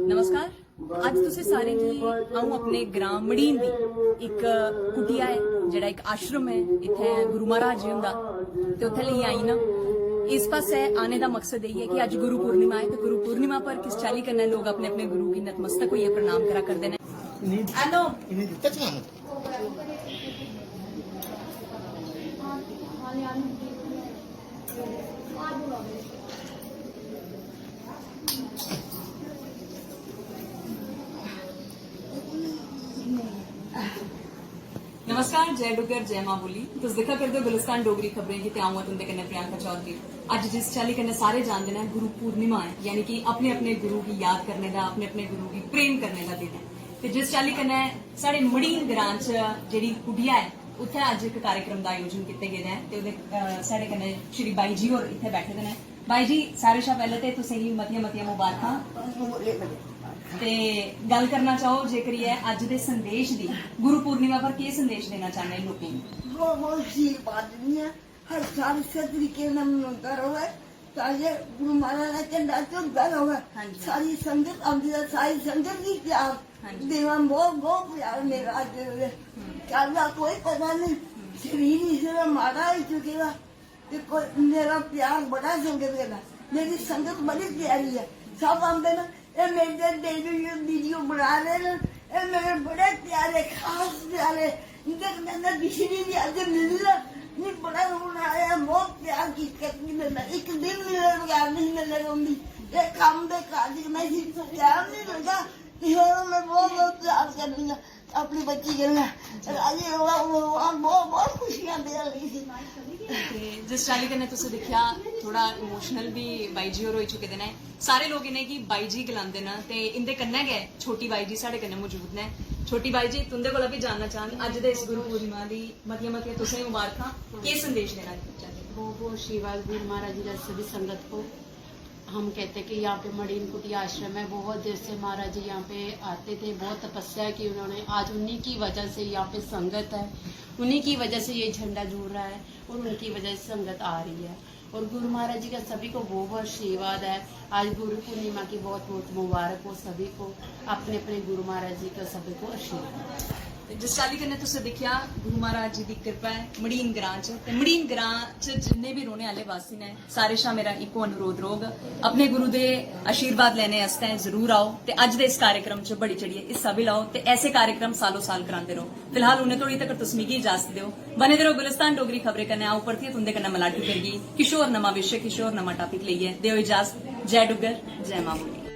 नमस्कार। ਅੱਜ ਤੁਸੀਂ ਸਾਰੇ ਕੀ ਆਉਂ ਆਪਣੇ ਗ੍ਰਾਮ ਮੜੀਨ ਦੀ ਇੱਕ ਕੁਟਿਆ ਹੈ ਜਿਹੜਾ ਇੱਕ ਆਸ਼ਰਮ ਹੈ ਇੱਥੇ ਗੁਰੂ ਮਹਾਰਾਜ ਜੀ ਹੁੰਦਾ ਤੇ ਉੱਥੇ ਲਈ ਆਈ ਨਾ इस पास है आने का मकसद यही है कि आज गुरु पूर्णिमा है तो गुरु पूर्णिमा पर किस चाली करना लोग अपने अपने गुरु की नतमस्तक हुई प्रणाम करा करते हैं। नमस्कार, जय डुगर जय मां बोली। तुस दिखा करदे हो गुलिस्तान डोगरी खबरें की आऊँ तुंदे कन्नै प्रियंका चौधरी। अज जिस चाली कन्नै सारे जानते हैं गुरु पूर्णिमा है, यानी कि अपने अपने गुरु की याद करने का अपने अपने गुरु की प्रेम करने का दिन है। तो जिस चाली कन्नै साढ़े मड़ीन ग्रां च जेहड़ी कुटिया है उत्थे अज एक कार्यक्रम का आयोजन किया गया है ते साढ़े कन्नै श्री बाई जी होर इत्थे बैठे दे ने। बाई जी सारे शा पहले ते तुसेंगी मतियां मतियां मुबारकां ते गल करना चाहो जेकर ये अज दे संदेश दी गुरु पूर्णिमा पर के संदेश देना चाहते हैं लोगों को? बहुत सी बात नहीं है, हर साल से तरीके से मनता रहे ताकि गुरु महाराज का झंडा चलता रहे। सारी संगत आती है, सारी संगत की प्यार देवा बहुत बहुत प्यार मेरा चलता कोई पता नहीं शरीर इसलिए मारा ही चुकेगा। मेरा प्यार बड़ा संगत का, मेरी संगत बड़ी प्यारी है। सब आते ना ये मेरे डेली वीडियो बना रहे हैं, ये मेरे बड़े प्यारे खास प्यारे इनके बिछड़ी भी आज मिलना नहीं बड़ा रोना आया बहुत प्यार की करनी मिलना एक दिन मिलने प्यार नहीं मिलने होंगी ये काम दे काज में ही प्यार नहीं लगा मैं बहुत बहुत प्यार करनी है अपनी बच्ची के लिए बहुत खुशियां दे रही थी। जिस चाली कन्नै तुसें दिखा थोड़ा इमोशनल भी बाई जी होर होई चुके दे ने। सारे लोग इन्हें की बाई जी गलांदे न ते इंदे कन्नै गै छोटी बाई जी साढ़े कन्नै मौजूद ने। छोटी बाई जी तुंदे कोला भी जानना चाहंग अज दे इस गुरु पूर्णिमा दी मतियां मतियां तुसें मुबारकां के संदेश देना चाहते? वो आशीर्वाद गुरु महाराज जी का सभी संगत को। हम कहते हैं कि यहाँ पे मड़ीन कुटिया आश्रम है, बहुत देर से महाराज जी यहाँ पे आते थे, बहुत तपस्या की उन्होंने। आज उन्हीं की वजह से यहाँ पे संगत है, उन्हीं की वजह से ये झंडा जुड़ रहा है और उनकी वजह से संगत आ रही है। और गुरु महाराज जी का सभी को बहुत बहुत आशीर्वाद है। आज गुरु पूर्णिमा की बहुत बहुत मुबारक हो सभी को, अपने अपने गुरु महाराज जी का सभी को आशीर्वाद। जिस चाली कन्नै तुसें दिखा गुरु महाराज जी की कृपा है मड़ीन ग्रां च ते मड़ीन ग्रां च जिन्ने भी रोने वाले वासी ने सारे शा मेरा इको अनुरोध रोग अपने गुरु दे आशीर्वाद लेने आस्ते जरूर आओ ते अज दे इस कार्यक्रम च बड़ी चढ़िए हिस्सा भी लाओ ते ऐसे कार्यक्रम सालों साल करांदे रहो। फिलहाल उन्हें थोड़ी तक तुस मिगी इजाजत दिओ, बने दे रहो गुलिस्तान डोगरी खबरें कन्नै। आओ परतियै तुंदे कन्नै मलाटी करगी किशोर नमा विषय किशोर नमा टॉपिक लेइयै। देओ इजाजत। जय डुगर जय मां बोली।